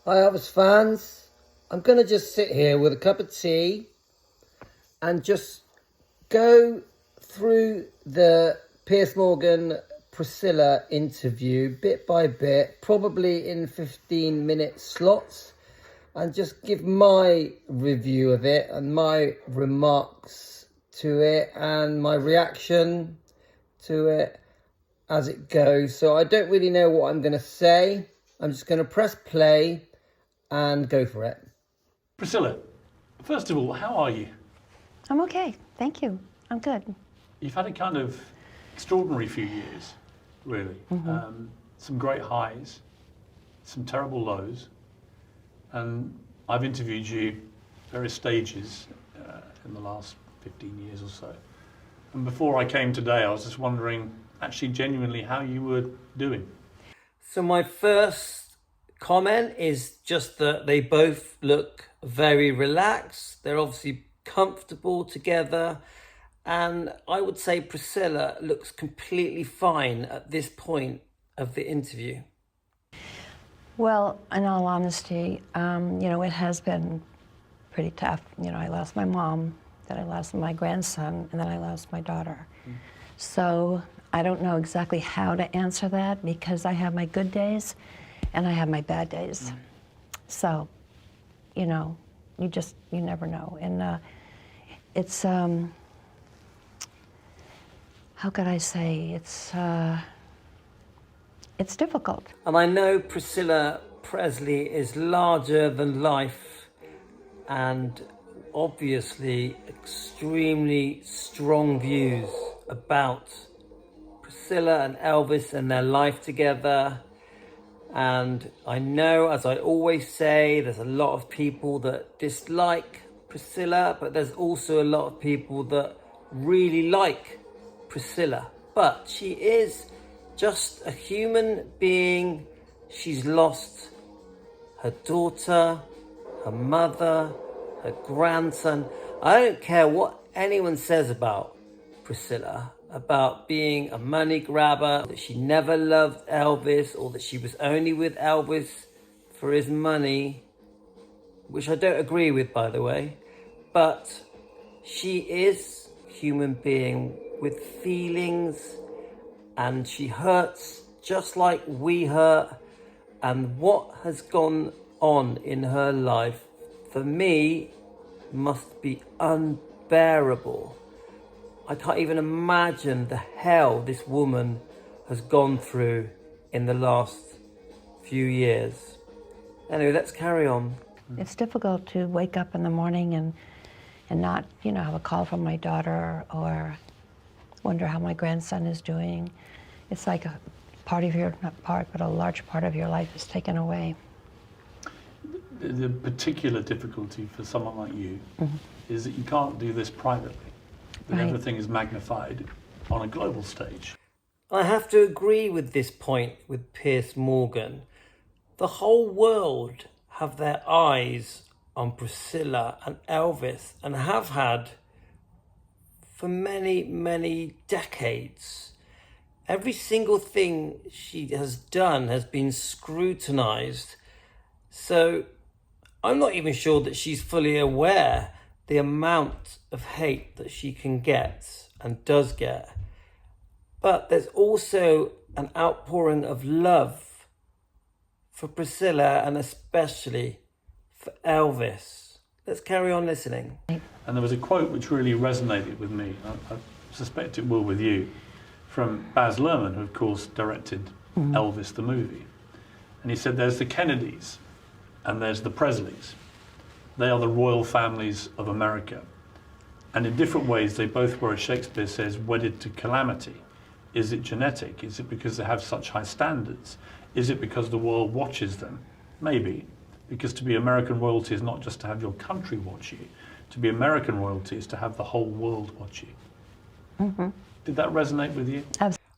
Hi Elvis fans, I'm going to just sit here with a cup of tea and just go through the Piers Morgan Priscilla interview bit by bit, probably in 15-minute slots, and just give my review of it and my remarks to it and my reaction to it as it goes. So I don't really know what I'm going to say. I'm just going to press play and go for it. Priscilla, first of all, how are you? I'm okay, thank you. I'm good. You've had a kind of extraordinary few years, really. Some great highs, some terrible lows, and I've interviewed you at various stages in the last 15 years or so. And before I came today, I was just wondering, actually genuinely, how you were doing. So my first comment is just that they both look very relaxed. They're obviously comfortable together. And I would say Priscilla looks completely fine at this point of the interview. Well, in all honesty, it has been pretty tough. I lost my mom, then I lost my grandson, and then I lost my daughter. So I don't know exactly how to answer that because I have my good days and I have my bad days. So, you never know. And it's, how could I say, it's difficult. And I know Priscilla Presley is larger than life and obviously extremely strong views about Priscilla and Elvis and their life together. And I know, as I always say, there's a lot of people that dislike Priscilla, but there's also a lot of people that really like Priscilla. But she is just a human being. She's lost her daughter, her mother, her grandson. I don't care what anyone says about Priscilla, about being a money grabber, that she never loved Elvis, or that she was only with Elvis for his money, which I don't agree with, by the way. But she is a human being with feelings, and she hurts just like we hurt. And what has gone on in her life, for me, must be unbearable. I can't even imagine the hell this woman has gone through in the last few years. Anyway, let's carry on. It's difficult to wake up in the morning and not, have a call from my daughter or wonder how my grandson is doing. It's like a part of your, not part, but a large part of your life is taken away. The particular difficulty for someone like you is that you can't do this privately. That Right. everything is magnified on a global stage. I have to agree with this point with Piers Morgan. The whole world have their eyes on Priscilla and Elvis and have had for many, many decades. Every single thing she has done has been scrutinized. So I'm not even sure that she's fully aware the amount of hate that she can get and does get. But there's also an outpouring of love for Priscilla and especially for Elvis. Let's carry on listening. And there was a quote which really resonated with me, I suspect it will with you, from Baz Luhrmann, who of course directed Elvis the movie. And he said, there's the Kennedys and there's the Presleys. They are the royal families of America. And in different ways, they both were, as Shakespeare says, wedded to calamity. Is it genetic? Is it because they have such high standards? Is it because the world watches them? Maybe. Because to be American royalty is not just to have your country watch you. To be American royalty is to have the whole world watch you. Did that resonate with you?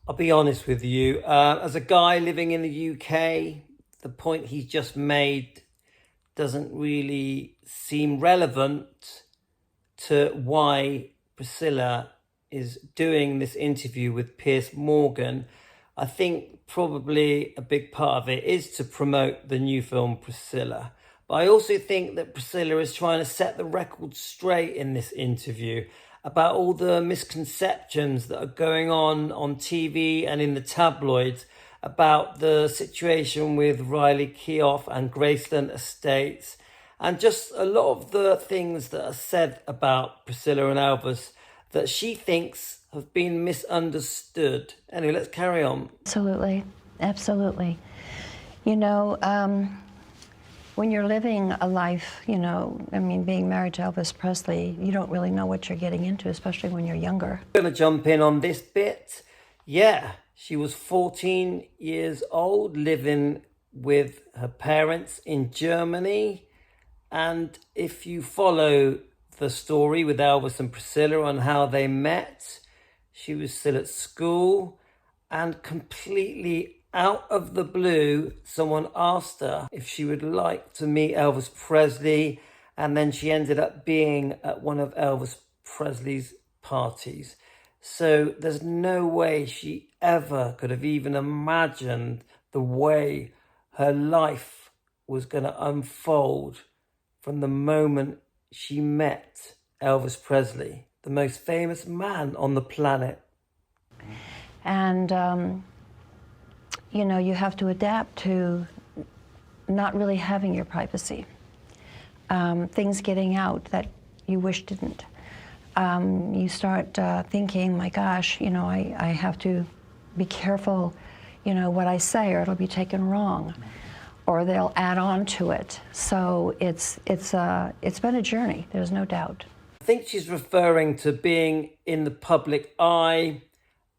I'll be honest with you. As a guy living in the UK, the point he's just made doesn't really seem relevant to why Priscilla is doing this interview with Piers Morgan. I think probably a big part of it is to promote the new film Priscilla. But I also think that Priscilla is trying to set the record straight in this interview about all the misconceptions that are going on TV and in the tabloids about the situation with Riley Keough and Graceland Estates, and just a lot of the things that are said about Priscilla and Elvis that she thinks have been misunderstood. Anyway, let's carry on. Absolutely, absolutely. You know, when you're living a life, you know, I mean, being married to Elvis Presley, you don't really know what you're getting into, especially when you're younger. I'm going to jump in on this bit. Yeah, she was 14 years old, living with her parents in Germany. And if you follow the story with Elvis and Priscilla on how they met, she was still at school, and completely out of the blue, someone asked her if she would like to meet Elvis Presley, and then she ended up being at one of Elvis Presley's parties. So there's no way she ever could have even imagined the way her life was going to unfold from the moment she met Elvis Presley, the most famous man on the planet. And, you know, you have to adapt to not really having your privacy. Things getting out that you wish didn't. You start thinking, my gosh, you know, I have to be careful, you know, what I say, or it'll be taken wrong, or they'll add on to it. So it's been a journey, there's no doubt. I think she's referring to being in the public eye,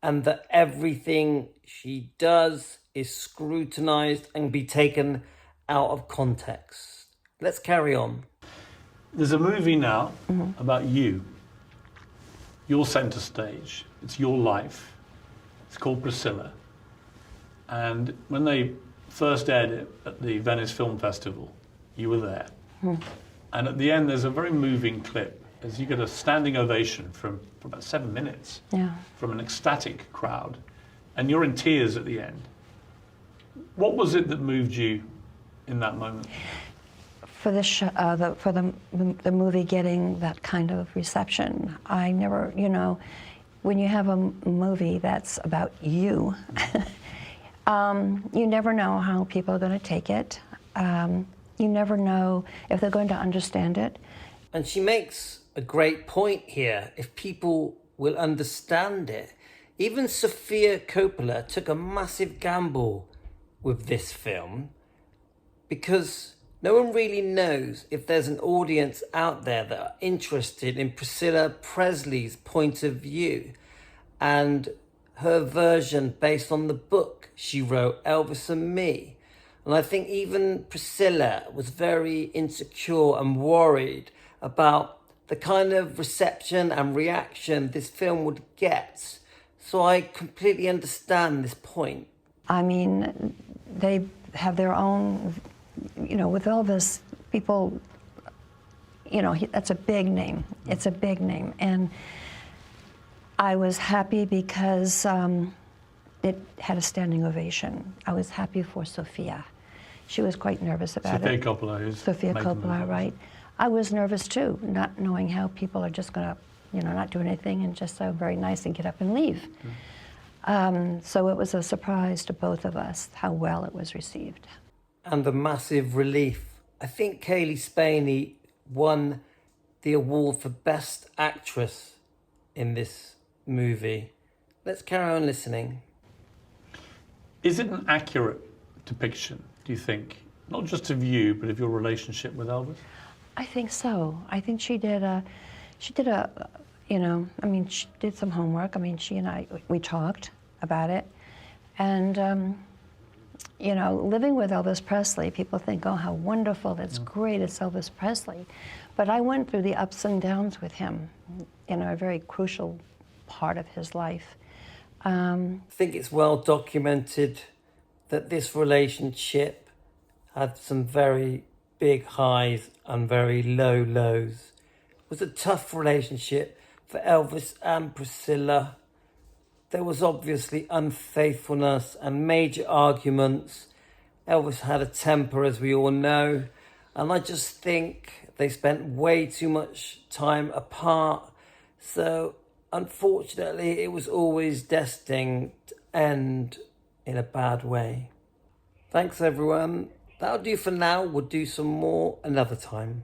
and that everything she does is scrutinized and be taken out of context. Let's carry on. There's a movie now about you. You're centre stage. It's your life. It's called Priscilla. And when they first aired it at the Venice Film Festival, you were there. And at the end, there's a very moving clip as you get a standing ovation for about 7 minutes from an ecstatic crowd, and you're in tears at the end. What was it that moved you in that moment? For the movie getting that kind of reception, I never, you know, when you have a movie that's about you, you never know how people are going to take it. You never know if they're going to understand it. And she makes a great point here. If people will understand it. Even Sofia Coppola took a massive gamble with this film, because no one really knows if there's an audience out there that are interested in Priscilla Presley's point of view and her version based on the book she wrote, Elvis and Me. And I think even Priscilla was very insecure and worried about the kind of reception and reaction this film would get. So I completely understand this point. I mean, they have their own, you know, with Elvis, people, you know, that's a big name. It's a big name. And I was happy because it had a standing ovation. I was happy for Sofia. She was quite nervous about Sofia it. Coppola is Sofia Coppola, right. I was nervous too, not knowing how people are just going to, you know, not do anything and just so very nice and get up and leave. So it was a surprise to both of us how well it was received. And a massive relief. I think Kaylee Spaney won the award for Best Actress in this movie. Let's carry on listening. Is it an accurate depiction, do you think? Not just of you, but of your relationship with Elvis? I think so. I think she did a, you know, I mean, she did some homework. I mean, she and I, we talked about it. And, you know, living with Elvis Presley, people think, oh, how wonderful, that's great, it's Elvis Presley. But I went through the ups and downs with him, you know, a very crucial part of his life. I think it's well documented that this relationship had some very big highs and very low lows. It was a tough relationship for Elvis and Priscilla. there was obviously unfaithfulness and major arguments. Elvis had a temper, as we all know, and I just think they spent way too much time apart. So unfortunately, it was always destined to end in a bad way. Thanks everyone. That'll do for now. We'll do some more another time.